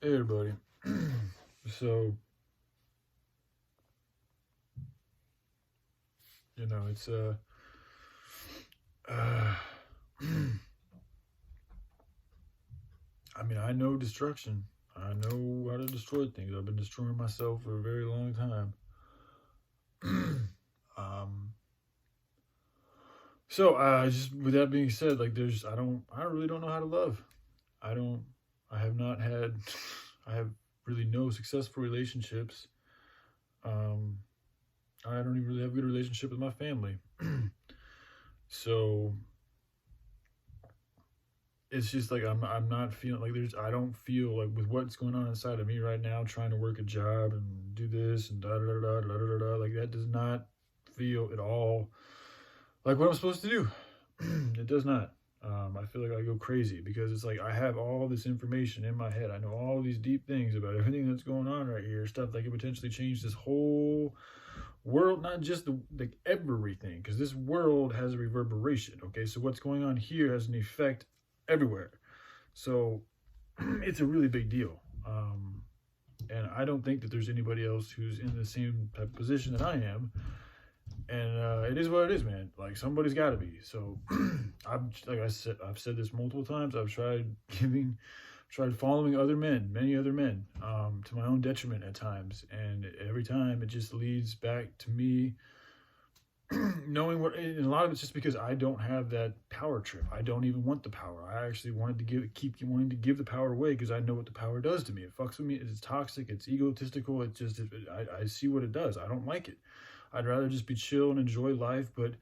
Hey everybody. So, it's uh I know destruction. I know how to destroy things. I've been destroying myself for a very long time. um just with that being said, like I really don't know how to love. I don't I have not had I have really no successful relationships. Um I don't even really have a good relationship with my family. So it's just like I'm not feeling like I don't feel like with what's going on inside of me right now, trying to work a job and do this and da da da da da da da, like that does not feel at all like what I'm supposed to do. It does not. I feel like I go crazy because it's like I have all this information in my head. I know all these deep things about everything that's going on right here, stuff that could potentially change this whole world, not just the everything, because this world has a reverberation. Okay, so what's going on here has an effect everywhere. So it's a really big deal. And I don't think that there's anybody else who's in the same type of position that I am. And it is what it is, man. Like somebody's got to be. So I've said this multiple times. I've tried following other men, many other men, to my own detriment at times. And every time it just leads back to me knowing what, and a lot of it's just because I don't have that power trip. I don't even want the power. I actually wanted to keep wanting to give the power away because I know what the power does to me. It fucks with me. It's toxic. It's egotistical. I see what it does. I don't like it. I'd rather just be chill and enjoy life, but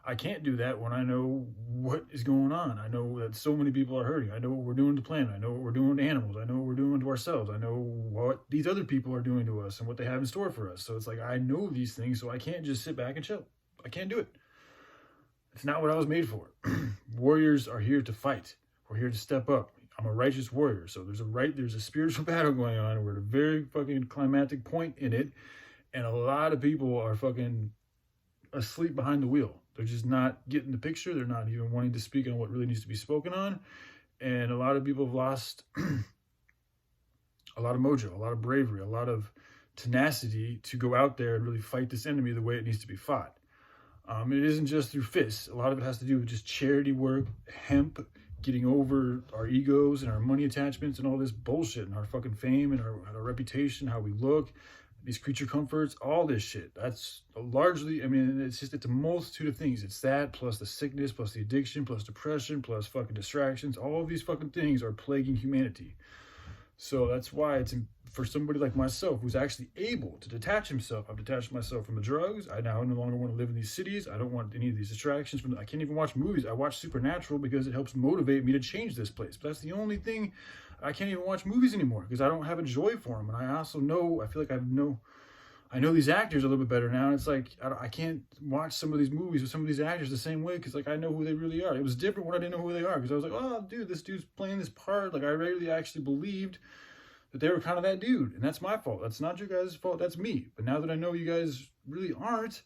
I can't do that when I know what is going on. I know that so many people are hurting. I know what we're doing to the planet. I know what we're doing to animals. I know what we're doing to ourselves. I know what these other people are doing to us and what they have in store for us. So it's like I know these things, so I can't just sit back and chill. I can't do it. It's not what I was made for. Warriors are here to fight. We're here to step up. I'm a righteous warrior. So there's a spiritual battle going on. We're at a very fucking climactic point in it. And a lot of people are fucking asleep behind the wheel. They're just not getting the picture. They're not even wanting to speak on what really needs to be spoken on. And a lot of people have lost a lot of mojo, a lot of bravery, a lot of tenacity to go out there and really fight this enemy the way it needs to be fought. It isn't just through fists. A lot of it has to do with just charity work, hemp, getting over our egos and our money attachments and all this bullshit and our fucking fame and our reputation, how we look, these creature comforts, all this shit. That's largely, it's a multitude of things. It's that plus the sickness, plus the addiction, plus depression, plus fucking distractions. All of these fucking things are plaguing humanity. So that's why it's for somebody like myself who's actually able to detach himself. I've detached myself from the drugs. I now no longer want to live in these cities. I don't want any of these distractions. I can't even watch movies. I watch Supernatural because it helps motivate me to change this place. But that's the only thing. I can't even watch movies anymore because I don't have a joy for them. And I also know, I feel like I know these actors a little bit better now. And it's like, I can't watch some of these movies with some of these actors the same way because like I know who they really are. It was different when I didn't know who they are because I was like, oh, dude, this dude's playing this part. Like I really actually believed that they were kind of that dude. And that's my fault. That's not your guys' fault. That's me. But now that I know you guys really aren't,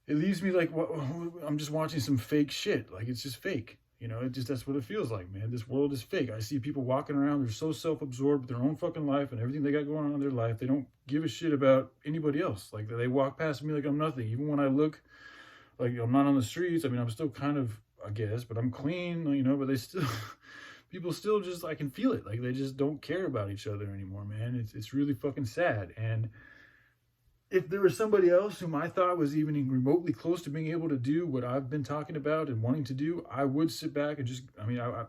it leaves me like, I'm just watching some fake shit. Like it's just fake. That's what it feels like, man. This world is fake. I see people walking around, they're so self-absorbed with their own fucking life and everything they got going on in their life. They don't give a shit about anybody else. Like they walk past me like I'm nothing. Even when I look like I'm not on the streets, I'm still kind of, I guess, but I'm clean, but they still, people still just, I can feel it. Like they just don't care about each other anymore, man. It's really fucking sad. And if there was somebody else whom I thought was even remotely close to being able to do what I've been talking about and wanting to do, I would sit back and just, it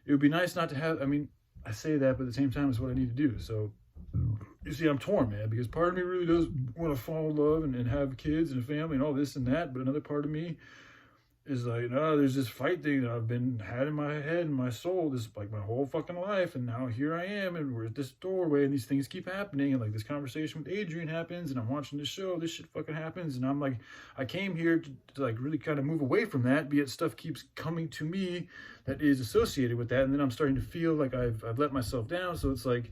would be nice not to have, I say that, but at the same time, it's what I need to do. So, you see, I'm torn, man, because part of me really does want to fall in love and have kids and a family and all this and that. But another part of me is like, no, there's this fight thing that I've had in my head and my soul, this like my whole fucking life. And now here I am and we're at this doorway and these things keep happening. And like this conversation with Adrian happens and I'm watching this show, this shit fucking happens. And I'm like, I came here to like really kind of move away from that, yet stuff keeps coming to me that is associated with that. And then I'm starting to feel like I've let myself down. So it's like,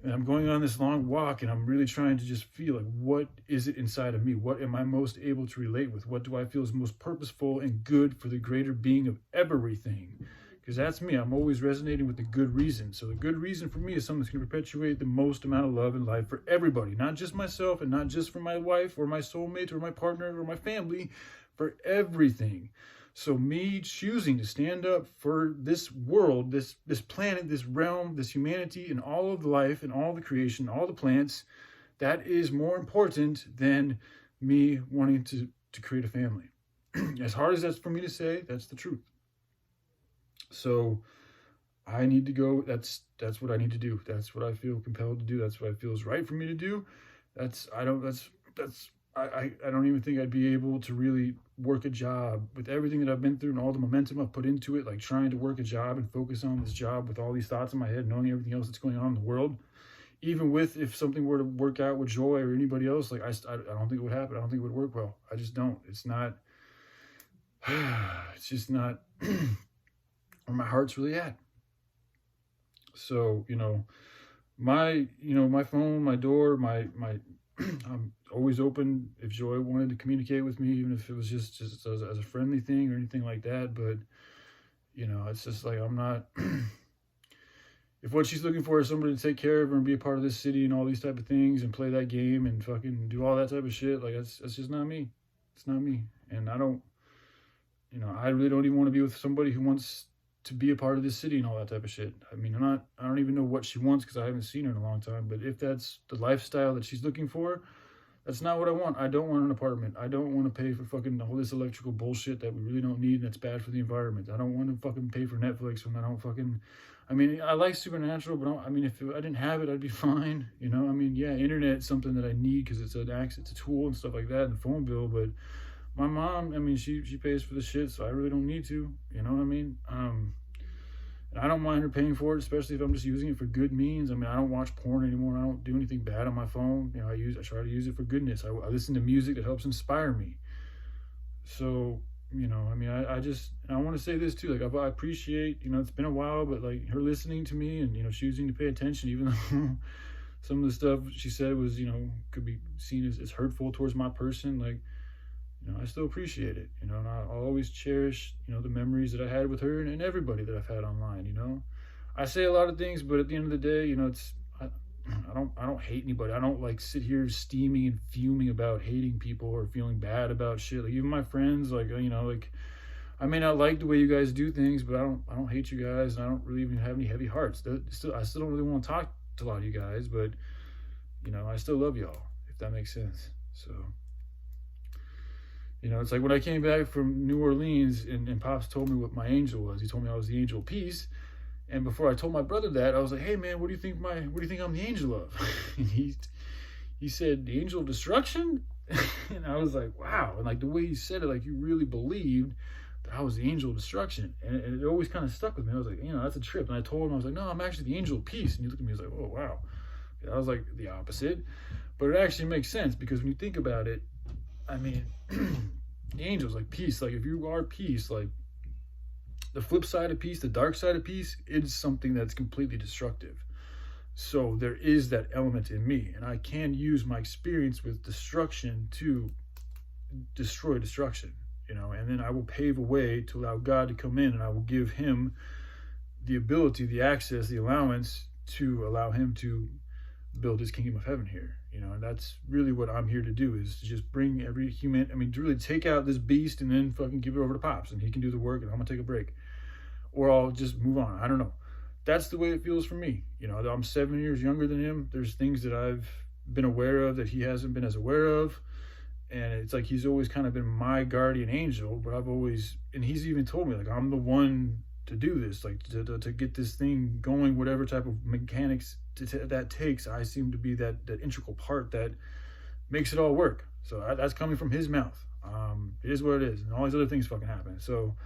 and I'm going on this long walk and I'm really trying to just feel like, what is it inside of me? What am I most able to relate with? What do I feel is most purposeful and good for the greater being of everything? because that's me. I'm always resonating with the good reason. So the good reason for me is something that's going to perpetuate the most amount of love in life for everybody, not just myself and not just for my wife or my soulmate or my partner or my family, for everything. So me choosing to stand up for this world, this planet, this realm, this humanity, and all of life and all the creation, all the plants, that is more important than me wanting to create a family. As hard as that's for me to say, that's the truth. So I need to go. That's what I need to do. That's what I feel compelled to do. That's what I feel is right for me to do. I don't even think I'd be able to really work a job with everything that I've been through and all the momentum I've put into it, like trying to work a job and focus on this job with all these thoughts in my head, knowing everything else that's going on in the world. Even with, if something were to work out with Joy or anybody else, like I don't think it would happen. I don't think it would work well. I just don't. It's not, it's just not where my heart's really at. So, my phone, my door, I'm always open if Joy wanted to communicate with me, even if it was just as a friendly thing or anything like that. But, it's just like, I'm not, if what she's looking for is somebody to take care of her and be a part of this city and all these type of things and play that game and fucking do all that type of shit, like that's just not me. It's not me. And I don't, I really don't even want to be with somebody who wants to be a part of this city and all that type of shit. I mean, I don't even know what she wants because I haven't seen her in a long time. But if that's the lifestyle that she's looking for, that's not what I want. I don't want an apartment. I don't want to pay for fucking all this electrical bullshit that we really don't need and that's bad for the environment. I don't want to fucking pay for Netflix when I don't fucking... I mean, I like Supernatural, but if I didn't have it, I'd be fine. Yeah, internet's something that I need because it's a tool and stuff like that, and the phone bill. But my mom, she pays for the shit, so I really don't need to. You know what I mean? And I don't mind her paying for it, especially if I'm just using it for good means. I don't watch porn anymore. I don't do anything bad on my phone. I try to use it for goodness. I listen to music that helps inspire me. So, I want to say this too. Like, I appreciate, it's been a while, but like her listening to me and, choosing to pay attention, even though some of the stuff she said was, could be seen as hurtful towards my person. Like, I still appreciate it, and I'll always cherish, the memories that I had with her and everybody that I've had online. I say a lot of things, but at the end of the day, I don't hate anybody. I don't like sit here steaming and fuming about hating people or feeling bad about shit. Like even my friends, like, I may not like the way you guys do things, but I don't hate you guys, and I don't really even have any heavy hearts. I still don't really want to talk to a lot of you guys, but I still love y'all, if that makes sense. So, it's like when I came back from New Orleans and Pops told me what my angel was. He told me I was the angel of peace. And before I told my brother that, I was like, "Hey man, what do you think I'm the angel of?" And he said, "The angel of destruction?" And I was like, "Wow." And like the way he said it, like you really believed that I was the angel of destruction. And it always kind of stuck with me. I was like, that's a trip. And I told him, I was like, "No, I'm actually the angel of peace." And he looked at me, he was like, "Oh wow." And I was like, the opposite. But it actually makes sense because when you think about it, the angels, like peace, like if you are peace, like the flip side of peace, the dark side of peace, is something that's completely destructive. So there is that element in me, and I can use my experience with destruction to destroy destruction, and then I will pave a way to allow God to come in, and I will give him the ability, the access, the allowance to allow him to build his kingdom of heaven here, and that's really what I'm here to do, is to just bring every human, to really take out this beast and then fucking give it over to Pops, and he can do the work, and I'm gonna take a break, or I'll just move on. I don't know. That's the way it feels for me. I'm 7 years younger than him. There's things that I've been aware of that he hasn't been as aware of, and it's like he's always kind of been my guardian angel, but and he's even told me, like, I'm the one to do this, like to get this thing going, whatever type of mechanics that takes. I seem to be that integral part that makes it all work. So that's coming from his mouth. It is what it is, and all these other things fucking happen. So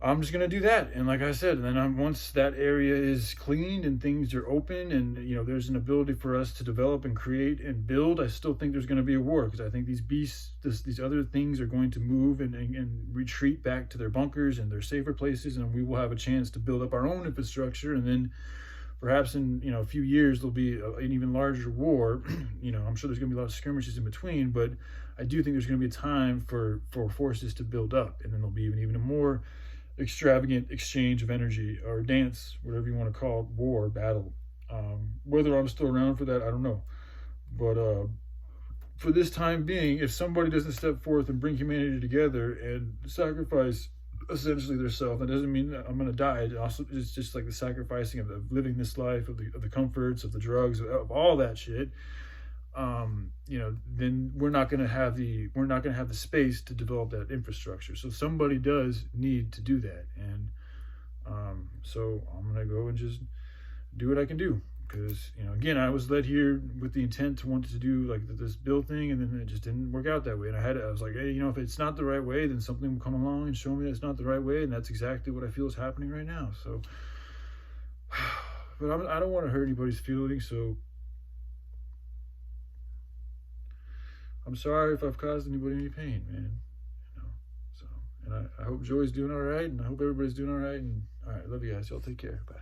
I'm just gonna do that, and like I said, and then once that area is cleaned and things are open, and there's an ability for us to develop and create and build, I still think there's gonna be a war, because I think these beasts, these other things are going to move and retreat back to their bunkers and their safer places, and we will have a chance to build up our own infrastructure, and then perhaps in a few years there'll be an even larger war. I'm sure there's gonna be a lot of skirmishes in between, but I do think there's gonna be a time for forces to build up, and then there'll be even more extravagant exchange of energy or dance, whatever you want to call it, war, battle. Whether I'm still around for that, I don't know. But for this time being, if somebody doesn't step forth and bring humanity together and sacrifice essentially their self, that doesn't mean that I'm going to die. It's just like the sacrificing of living this life, of the comforts, of the drugs, of all that shit. Then we're not going to have the space to develop that infrastructure. So somebody does need to do that, and so I'm going to go and just do what I can do. Because again, I was led here with the intent to want to do like this build thing, and then it just didn't work out that way. And I was like, hey, if it's not the right way, then something will come along and show me that it's not the right way, and that's exactly what I feel is happening right now. So, but I don't want to hurt anybody's feelings, so I'm sorry if I've caused anybody any pain, man. So, and I hope Joey's doing all right, and I hope everybody's doing all right. And all right, love you guys. Y'all take care. Bye.